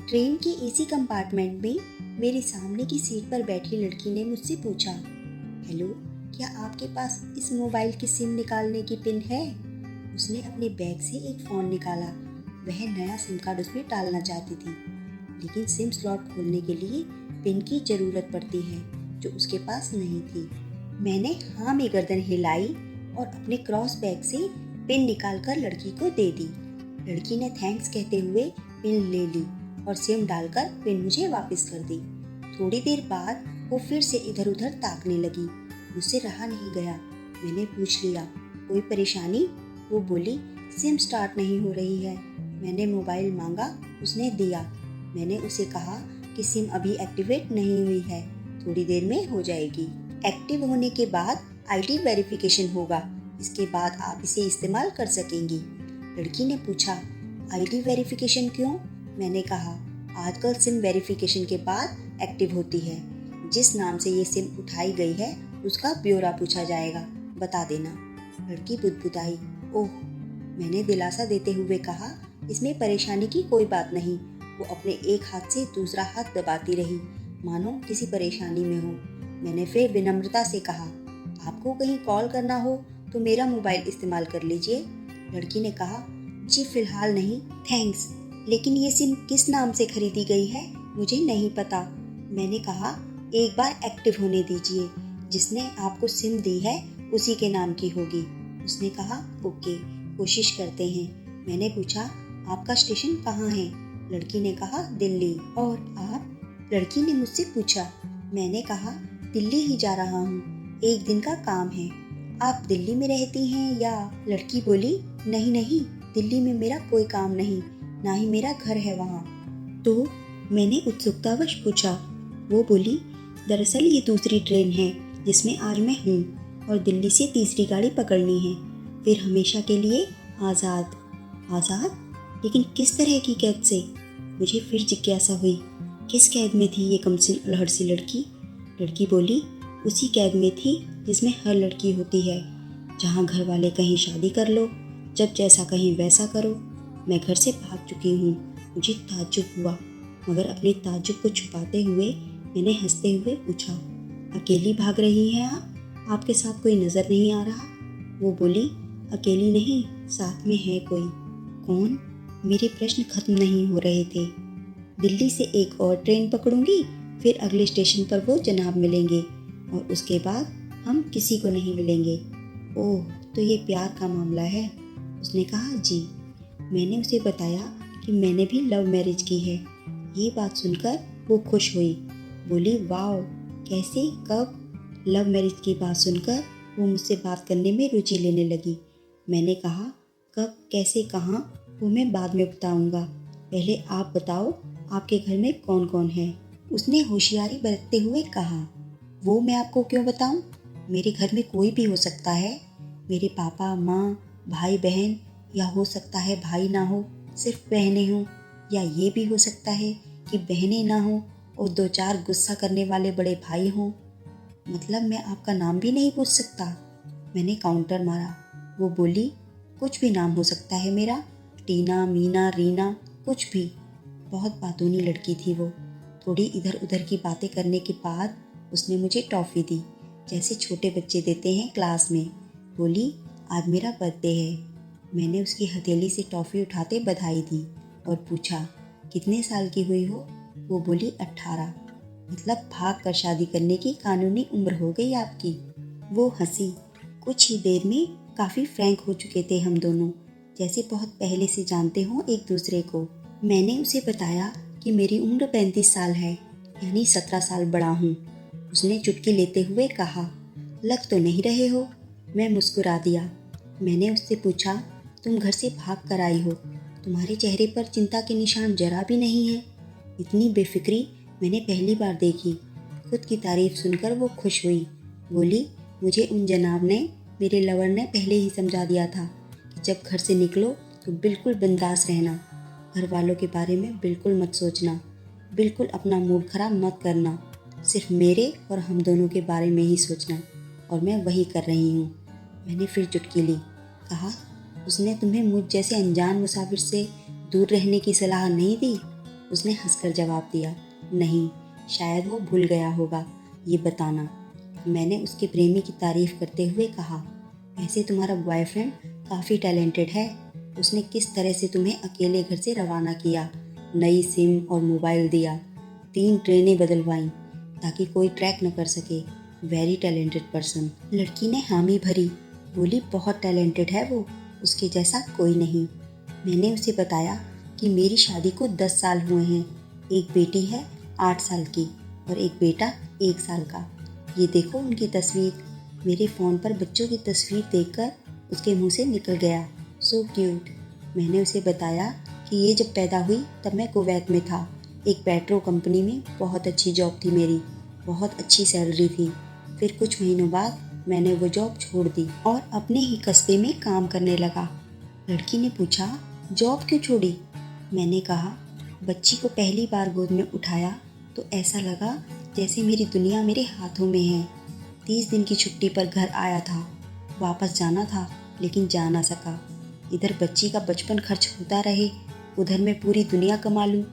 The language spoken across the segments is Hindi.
ट्रेन के एसी कंपार्टमेंट में मेरे सामने की सीट पर बैठी लड़की ने मुझसे पूछा, हेलो, क्या आपके पास इस मोबाइल की सिम निकालने की पिन है? उसने अपने बैग से एक फ़ोन निकाला। वह नया सिम कार्ड उसमें डालना चाहती थी, लेकिन सिम स्लॉट खोलने के लिए पिन की ज़रूरत पड़ती है, जो उसके पास नहीं थी। मैंने हाँ में गर्दन हिलाई और अपने क्रॉस बैग से पिन निकालकर लड़की को दे दी। लड़की ने थैंक्स कहते हुए पिन ले ली और सिम डालकर पिन मुझे वापस कर दी। थोड़ी देर बाद वो फिर से इधर उधर ताकने लगी। मुझसे रहा नहीं गया। मैंने पूछ लिया, कोई परेशानी? वो बोली, सिम स्टार्ट नहीं हो रही है। मैंने मोबाइल मांगा, उसने दिया। मैंने उसे कहा कि सिम अभी एक्टिवेट नहीं हुई है, थोड़ी देर में हो जाएगी। एक्टिव होने के बाद आईडी वेरिफिकेशन होगा, इसके बाद आप इसे इस्तेमाल कर सकेंगी। लड़की ने पूछा, आईडी वेरिफिकेशन क्यों? मैंने कहा, आजकल सिम वेरिफिकेशन के बाद एक्टिव होती है। जिस नाम से ये सिम उठाई गई है उसका ब्यौरा पूछा जाएगा, बता देना। लड़की बुदबुदाई, ओह। मैंने दिलासा देते हुए कहा, इसमें परेशानी की कोई बात नहीं। वो अपने एक हाथ से दूसरा हाथ दबाती रही, मानो किसी परेशानी में हो। मैंने फिर विनम्रता से कहा, आपको कहीं कॉल करना हो तो मेरा मोबाइल इस्तेमाल कर लीजिए। लड़की ने कहा, जी फिलहाल नहीं, थैंक्स, लेकिन ये सिम किस नाम से खरीदी गई है मुझे नहीं पता। मैंने कहा, एक बार एक्टिव होने दीजिए, जिसने आपको सिम दी है उसी के नाम की होगी। उसने कहा, ओके, कोशिश करते हैं। मैंने पूछा, आपका स्टेशन कहाँ है? लड़की ने कहा, दिल्ली। और आप? लड़की ने मुझसे पूछा। मैंने कहा, दिल्ली ही जा रहा हूँ, एक दिन का काम है। आप दिल्ली में रहती हैं या? लड़की बोली, नहीं नहीं, दिल्ली में मेरा कोई काम नहीं, ना ही मेरा घर है वहाँ। तो मैंने उत्सुकतावश पूछा। वो बोली, दरअसल ये दूसरी ट्रेन है जिसमें आज मैं हूँ और दिल्ली से तीसरी गाड़ी पकड़नी है, फिर हमेशा के लिए आज़ाद। आज़ाद? लेकिन किस तरह की कैद से? मुझे फिर जिज्ञासा हुई, किस कैद में थी ये कमसिन अल्हड़ सी लड़की? लड़की बोली, उसी कैद में थी जिसमें हर लड़की होती है, जहाँ घर वाले कहीं शादी कर लो, जब जैसा कहीं वैसा करो। मैं घर से भाग चुकी हूँ। मुझे ताज्जुब हुआ, मगर अपने ताज्जुब को छुपाते हुए मैंने हंसते हुए पूछा, अकेली भाग रही हैं आप? आपके साथ कोई नज़र नहीं आ रहा? वो बोली, अकेली नहीं, साथ में है कोई। कौन? मेरे प्रश्न खत्म नहीं हो रहे थे। दिल्ली से एक और ट्रेन पकड़ूंगी, फिर अगले स्टेशन पर वो जनाब मिलेंगे और उसके बाद हम किसी को नहीं मिलेंगे। ओह, तो ये प्यार का मामला है? उसने कहा, जी। मैंने उसे बताया कि मैंने भी लव मैरिज की है। ये बात सुनकर वो खुश हुई, बोली, वाओ, कैसे, कब? लव मैरिज की बात सुनकर वो मुझसे बात करने में रुचि लेने लगी। मैंने कहा, कब, कैसे, कहाँ, वो मैं बाद में बताऊंगा, पहले आप बताओ, आपके घर में कौन कौन है? उसने होशियारी बरतते हुए कहा, वो मैं आपको क्यों बताऊं? मेरे घर में कोई भी हो सकता है, मेरे पापा, माँ, भाई, बहन, या हो सकता है भाई ना हो, सिर्फ बहनें हों, या ये भी हो सकता है कि बहनें ना हो और दो चार गुस्सा करने वाले बड़े भाई हों। मतलब मैं आपका नाम भी नहीं पूछ सकता? मैंने काउंटर मारा। वो बोली, कुछ भी नाम हो सकता है मेरा, टीना, मीना, रीना, कुछ भी। बहुत बातूनी लड़की थी वो। थोड़ी इधर उधर की बातें करने के बाद उसने मुझे टॉफ़ी दी, जैसे छोटे बच्चे देते हैं क्लास में। बोली, आज मेरा बर्थडे है। मैंने उसकी हथेली से टॉफ़ी उठाते बधाई दी और पूछा, कितने साल की हुई हो? वो बोली, 18। मतलब भाग कर शादी करने की कानूनी उम्र हो गई आपकी। वो हंसी। कुछ ही देर में काफ़ी फ्रैंक हो चुके थे हम दोनों, जैसे बहुत पहले से जानते हों एक दूसरे को। मैंने उसे बताया कि मेरी उम्र 35 साल है, यानी 17 साल बड़ा हूँ। उसने चुटकी लेते हुए कहा, लग तो नहीं रहे हो। मैं मुस्कुरा दिया। मैंने उससे पूछा, तुम घर से भाग कर आई हो, तुम्हारे चेहरे पर चिंता के निशान जरा भी नहीं है। इतनी बेफिक्री मैंने पहली बार देखी। खुद की तारीफ सुनकर वो खुश हुई। बोली, मुझे उन जनाब ने, मेरे लवर ने पहले ही समझा दिया था कि जब घर से निकलो तो बिल्कुल बिंदास रहना, घर वालों के बारे में बिल्कुल मत सोचना, बिल्कुल अपना मूड खराब मत करना, सिर्फ मेरे और हम दोनों के बारे में ही सोचना। और मैं वही कर रही हूँ। मैंने फिर चुटकी ली। कहा, उसने तुम्हें मुझ जैसे अनजान मुसाफिर से दूर रहने की सलाह नहीं दी? उसने हंसकर जवाब दिया, नहीं, शायद वो भूल गया होगा ये बताना। मैंने उसके प्रेमी की तारीफ करते हुए कहा, वैसे तुम्हारा बॉयफ्रेंड काफ़ी टैलेंटेड है। उसने किस तरह से तुम्हें अकेले घर से रवाना किया, नई सिम और मोबाइल दिया, 3 ट्रेनें बदलवाईं ताकि कोई ट्रैक न कर सके। Very talented person. लड़की ने हामी भरी, बोली, बहुत टैलेंटेड है वो, उसके जैसा कोई नहीं। मैंने उसे बताया कि मेरी शादी को 10 साल हुए हैं, एक बेटी है 8 साल की और एक बेटा 1 साल का। ये देखो उनकी तस्वीर। मेरे फ़ोन पर बच्चों की तस्वीर देखकर उसके मुंह से निकल गया, सो क्यूट। मैंने उसे बताया कि ये जब पैदा हुई तब मैं कुवैत में था, एक पेट्रो कंपनी में बहुत अच्छी जॉब थी मेरी, बहुत अच्छी सैलरी थी। फिर कुछ महीनों बाद मैंने वो जॉब छोड़ दी और अपने ही कस्बे में काम करने लगा। लड़की ने पूछा, जॉब क्यों छोड़ी? मैंने कहा, बच्ची को पहली बार गोद में उठाया तो ऐसा लगा जैसे मेरी दुनिया मेरे हाथों में है। 30 दिन की छुट्टी पर घर आया था, वापस जाना था लेकिन जा ना सका। इधर बच्ची का बचपन खर्च होता रहे, उधर मैं पूरी दुनिया कमा लूँ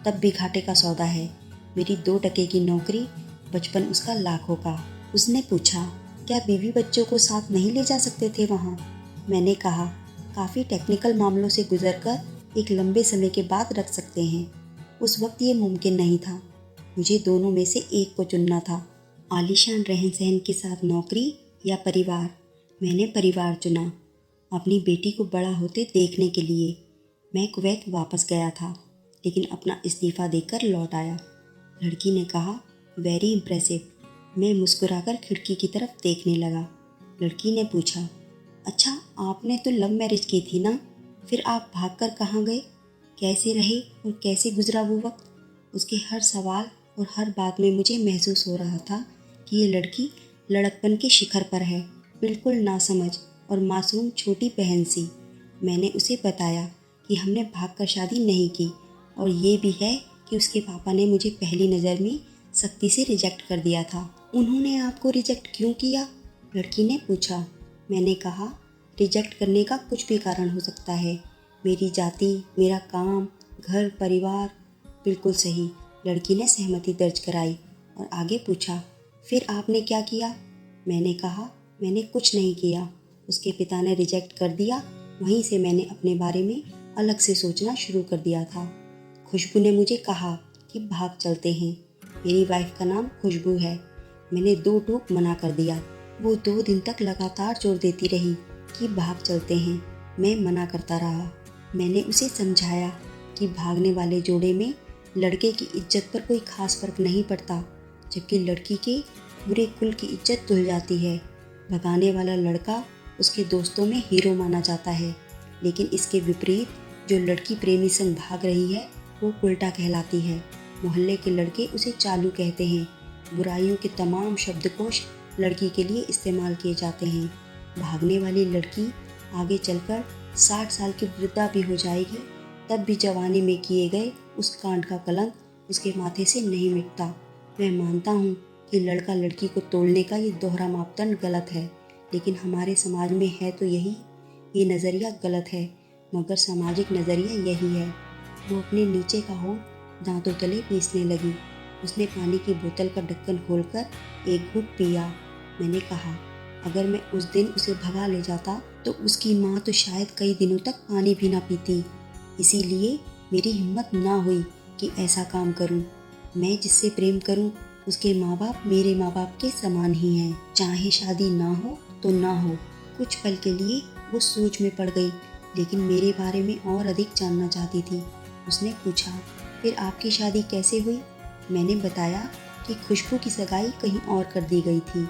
तब भी घाटे का सौदा है। मेरी 2 टके की नौकरी, बचपन उसका लाखों का। उसने पूछा, क्या बीवी बच्चों को साथ नहीं ले जा सकते थे वहाँ? मैंने कहा, काफ़ी टेक्निकल मामलों से गुजरकर एक लंबे समय के बाद रख सकते हैं। उस वक्त ये मुमकिन नहीं था, मुझे दोनों में से एक को चुनना था, आलीशान रहन सहन के साथ नौकरी या परिवार। मैंने परिवार चुना, अपनी बेटी को बड़ा होते देखने के लिए। मैं कुवैत वापस गया था लेकिन अपना इस्तीफ़ा देकर लौट आया। लड़की ने कहा, वेरी इम्प्रेसिव। मैं मुस्कुराकर खिड़की की तरफ देखने लगा। लड़की ने पूछा, अच्छा, आपने तो लव मैरिज की थी ना, फिर आप भागकर कहाँ गए? कैसे रहे और कैसे गुजरा वो वक्त? उसके हर सवाल और हर बात में मुझे महसूस हो रहा था कि ये लड़की लड़कपन के शिखर पर है, बिल्कुल नासमझ और मासूम छोटी बहन सी। मैंने उसे बताया कि हमने भागकर शादी नहीं की और ये भी है कि उसके पापा ने मुझे पहली नज़र में सख्ती से रिजेक्ट कर दिया था। उन्होंने आपको रिजेक्ट क्यों किया? लड़की ने पूछा। मैंने कहा, रिजेक्ट करने का कुछ भी कारण हो सकता है, मेरी जाति, मेरा काम, घर, परिवार। बिल्कुल सही। लड़की ने सहमति दर्ज कराई और आगे पूछा, फिर आपने क्या किया? मैंने कहा, मैंने कुछ नहीं किया, उसके पिता ने रिजेक्ट कर दिया। वहीं से मैंने अपने बारे में अलग से सोचना शुरू कर दिया था। खुशबू ने मुझे कहा कि भाग चलते हैं। मेरी वाइफ का नाम खुशबू है। मैंने 2 टूक मना कर दिया। वो 2 दिन तक लगातार जोर देती रही कि भाग चलते हैं। मैं मना करता रहा। मैंने उसे समझाया कि भागने वाले जोड़े में लड़के की इज्जत पर कोई खास फर्क नहीं पड़ता, जबकि लड़की के पूरे कुल की इज्जत धुल जाती है। भगाने वाला लड़का उसके दोस्तों में हीरो माना जाता है, लेकिन इसके विपरीत जो लड़की प्रेमी संग भाग रही है वो उल्टा कहलाती है। मोहल्ले के लड़के उसे चालू कहते हैं। बुराइयों के तमाम शब्दकोश लड़की के लिए इस्तेमाल किए जाते हैं। भागने वाली लड़की आगे चलकर 60 साल की वृद्धा भी हो जाएगी, तब भी जवानी में किए गए उस कांड का कलंक उसके माथे से नहीं मिटता। मैं मानता हूँ कि लड़का लड़की को तोड़ने का ये दोहरा मापदंड गलत है, लेकिन हमारे समाज में है तो यही। ये नज़रिया गलत है, मगर सामाजिक नज़रिया यही है। वो अपने नीचे का होंठ दांतों तले पीसने लगी। उसने पानी की बोतल का ढक्कन खोलकर एक घूंट पिया। मैंने कहा, अगर मैं उस दिन उसे भगा ले जाता तो उसकी माँ तो शायद कई दिनों तक पानी भी ना पीती। इसीलिए मेरी हिम्मत ना हुई कि ऐसा काम करूं। मैं जिससे प्रेम करूं उसके माँ बाप मेरे माँ बाप के समान ही हैं। चाहे शादी ना हो तो ना हो। कुछ पल के लिए वो सोच में पड़ गई, लेकिन मेरे बारे में और अधिक जानना चाहती थी। उसने पूछा, फिर आपकी शादी कैसे हुई? मैंने बताया कि खुशबू की सगाई कहीं और कर दी गई थी।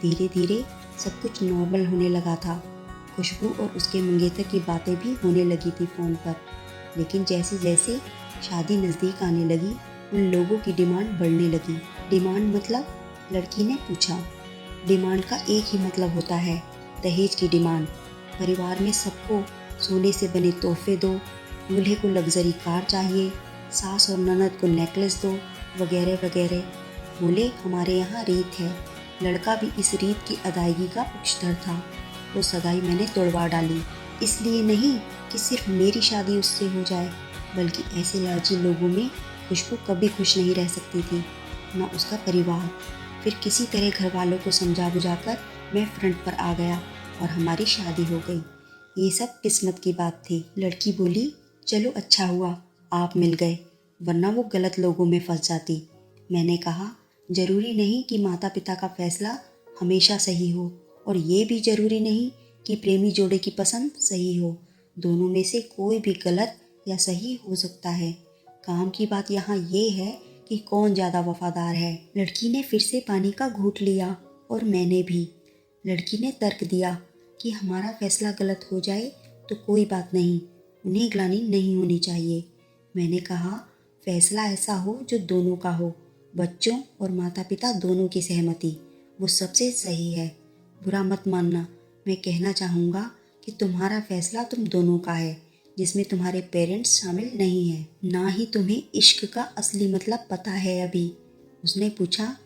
धीरे धीरे सब कुछ नॉर्मल होने लगा था। खुशबू और उसके मंगेतर की बातें भी होने लगी थी फ़ोन पर, लेकिन जैसे जैसे शादी नज़दीक आने लगी उन लोगों की डिमांड बढ़ने लगी। डिमांड मतलब? लड़की ने पूछा। डिमांड का एक ही मतलब होता है, दहेज की डिमांड। परिवार में सबको सोने से बने तोहफे दो, दूल्हे को लग्जरी कार चाहिए, सास और ननद को नेकलेस दो, वगैरह वगैरह। बोले, हमारे यहाँ रीत है। लड़का भी इस रीत की अदायगी का पक्षधर था। वो सगाई मैंने तोड़वा डाली, इसलिए नहीं कि सिर्फ मेरी शादी उससे हो जाए, बल्कि ऐसे लालची लोगों में खुशबू कभी खुश नहीं रह सकती थी, न उसका परिवार। फिर किसी तरह घर वालों को समझा बुझाकर मैं फ्रंट पर आ गया और हमारी शादी हो गई। ये सब किस्मत की बात थी। लड़की बोली, चलो अच्छा हुआ आप मिल गए, वरना वो गलत लोगों में फंस जाती। मैंने कहा, जरूरी नहीं कि माता पिता का फैसला हमेशा सही हो, और ये भी जरूरी नहीं कि प्रेमी जोड़े की पसंद सही हो। दोनों में से कोई भी गलत या सही हो सकता है। काम की बात यहाँ ये है कि कौन ज़्यादा वफादार है। लड़की ने फिर से पानी का घूंट लिया और मैंने भी। लड़की ने तर्क दिया कि हमारा फैसला गलत हो जाए तो कोई बात नहीं, उन्हें ग्लानि नहीं होनी चाहिए। मैंने कहा, फैसला ऐसा हो जो दोनों का हो, बच्चों और माता पिता दोनों की सहमति, वो सबसे सही है। बुरा मत मानना, मैं कहना चाहूँगा कि तुम्हारा फैसला तुम दोनों का है, जिसमें तुम्हारे पेरेंट्स शामिल नहीं हैं। ना ही तुम्हें इश्क का असली मतलब पता है अभी। उसने पूछा,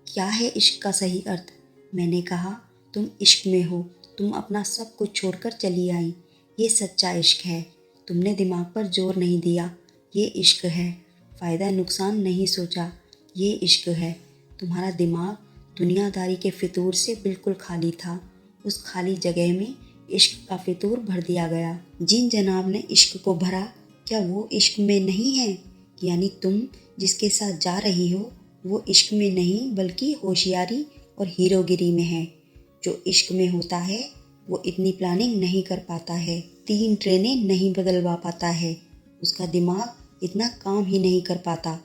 क्या है इश्क का सही अर्थ? मैंने कहा, तुम इश्क में हो, तुम अपना सब कुछ छोड़कर चली आई, ये सच्चा इश्क है। तुमने दिमाग पर जोर नहीं दिया, ये इश्क है। फ़ायदा नुकसान नहीं सोचा, ये इश्क है। तुम्हारा दिमाग दुनियादारी के फितूर से बिल्कुल खाली था। उस खाली जगह में इश्क का फितूर भर दिया गया। जिन जनाब ने इश्क को भरा, क्या वो इश्क में नहीं है? यानी तुम जिसके साथ जा रही हो वो इश्क में नहीं बल्कि होशियारी और हीरोगिरी में है। जो इश्क में होता है वो इतनी प्लानिंग नहीं कर पाता है, 3 ट्रेनें नहीं बदलवा पाता है, उसका दिमाग इतना काम ही नहीं कर पाता।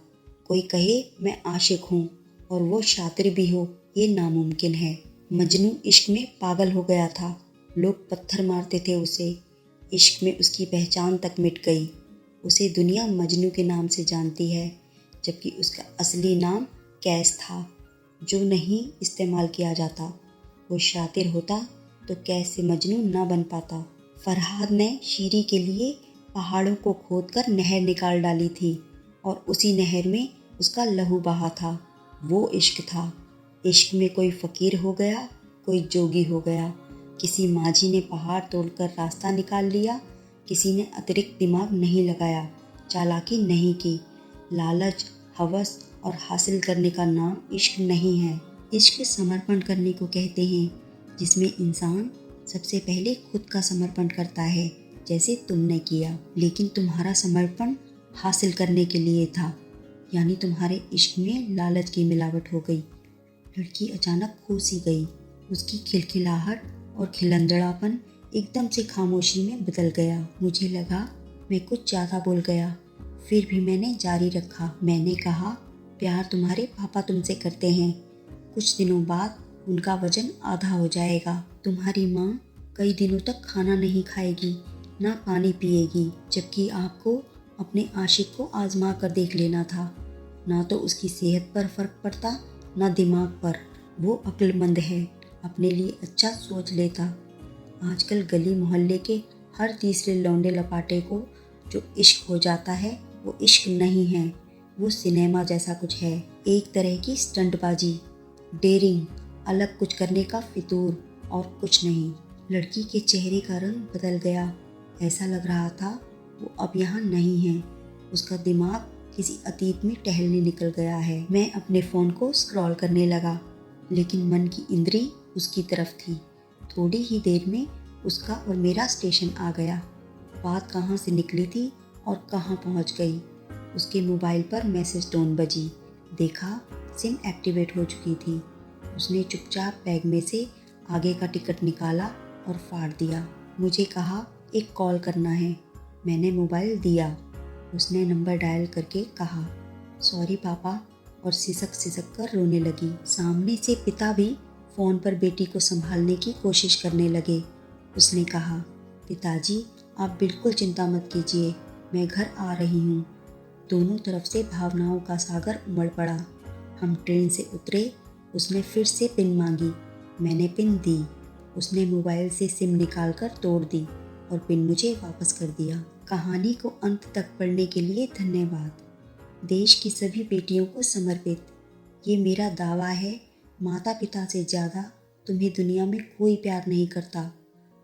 कोई कहे मैं आशिक हूँ और वो शातिर भी हो, ये नामुमकिन है। मजनू इश्क में पागल हो गया था, लोग पत्थर मारते थे उसे। इश्क में उसकी पहचान तक मिट गई। उसे दुनिया मजनू के नाम से जानती है, जबकि उसका असली नाम कैस था, जो नहीं इस्तेमाल किया जाता। वो शातिर होता तो कैस से मजनू ना बन पाता। फरहाद ने शीरी के लिए पहाड़ों को खोदकर नहर निकाल डाली थी और उसी नहर में उसका लहू बहा था। वो इश्क था। इश्क में कोई फ़कीर हो गया, कोई जोगी हो गया। किसी माझी ने पहाड़ तोड़कर रास्ता निकाल लिया, किसी ने अतिरिक्त दिमाग नहीं लगाया, चालाकी नहीं की। लालच, हवस और हासिल करने का नाम इश्क नहीं है। इश्क समर्पण करने को कहते हैं, जिसमें इंसान सबसे पहले खुद का समर्पण करता है, जैसे तुमने किया। लेकिन तुम्हारा समर्पण हासिल करने के लिए था, यानी तुम्हारे इश्क में लालच की मिलावट हो गई। लड़की अचानक खो सी गई। उसकी खिलखिलाहट और खिलंदड़ापन एकदम से खामोशी में बदल गया। मुझे लगा मैं कुछ ज़्यादा बोल गया, फिर भी मैंने जारी रखा। मैंने कहा, प्यार तुम्हारे पापा तुमसे करते हैं, कुछ दिनों बाद उनका वजन आधा हो जाएगा। तुम्हारी माँ कई दिनों तक खाना नहीं खाएगी, ना पानी पिएगी, जबकि आपको अपने आशिक को आजमा कर देख लेना था। ना तो उसकी सेहत पर फर्क पड़ता, ना दिमाग पर। वो अक्लमंद है, अपने लिए अच्छा सोच लेता। आजकल गली मोहल्ले के हर तीसरे लौंडे लपाटे को जो इश्क हो जाता है वो इश्क नहीं है, वो सिनेमा जैसा कुछ है। एक तरह की स्टंटबाजी, डेयरिंग, अलग कुछ करने का फितूर और कुछ नहीं। लड़की के चेहरे का रंग बदल गया। ऐसा लग रहा था वो अब यहाँ नहीं है। उसका दिमाग किसी अतीत में टहलने निकल गया है। मैं अपने फ़ोन को स्क्रॉल करने लगा, लेकिन मन की इंद्री उसकी तरफ थी। थोड़ी ही देर में उसका और मेरा स्टेशन आ गया। बात कहाँ से निकली थी और कहाँ पहुँच गई। उसके मोबाइल पर मैसेज टोन बजी। देखा, सिम एक्टिवेट हो चुकी थी। उसने चुपचाप बैग में से आगे का टिकट निकाला और फाड़ दिया। मुझे कहा, एक कॉल करना है। मैंने मोबाइल दिया। उसने नंबर डायल करके कहा, सॉरी पापा, और सिसक सिसक कर रोने लगी। सामने से पिता भी फ़ोन पर बेटी को संभालने की कोशिश करने लगे। उसने कहा, पिताजी आप बिल्कुल चिंता मत कीजिए, मैं घर आ रही हूँ। दोनों तरफ से भावनाओं का सागर उमड़ पड़ा। हम ट्रेन से उतरे। उसने फिर से पिन मांगी। मैंने पिन दी। उसने मोबाइल से सिम निकाल कर तोड़ दी और पिन मुझे वापस कर दिया। कहानी को अंत तक पढ़ने के लिए धन्यवाद। देश की सभी बेटियों को समर्पित ये मेरा दावा है, माता पिता से ज़्यादा तुम्हें दुनिया में कोई प्यार नहीं करता।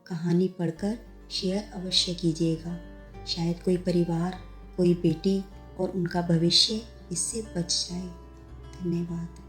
कहानी पढ़कर शेयर अवश्य कीजिएगा। शायद कोई परिवार, कोई बेटी और उनका भविष्य इससे बच जाए। धन्यवाद।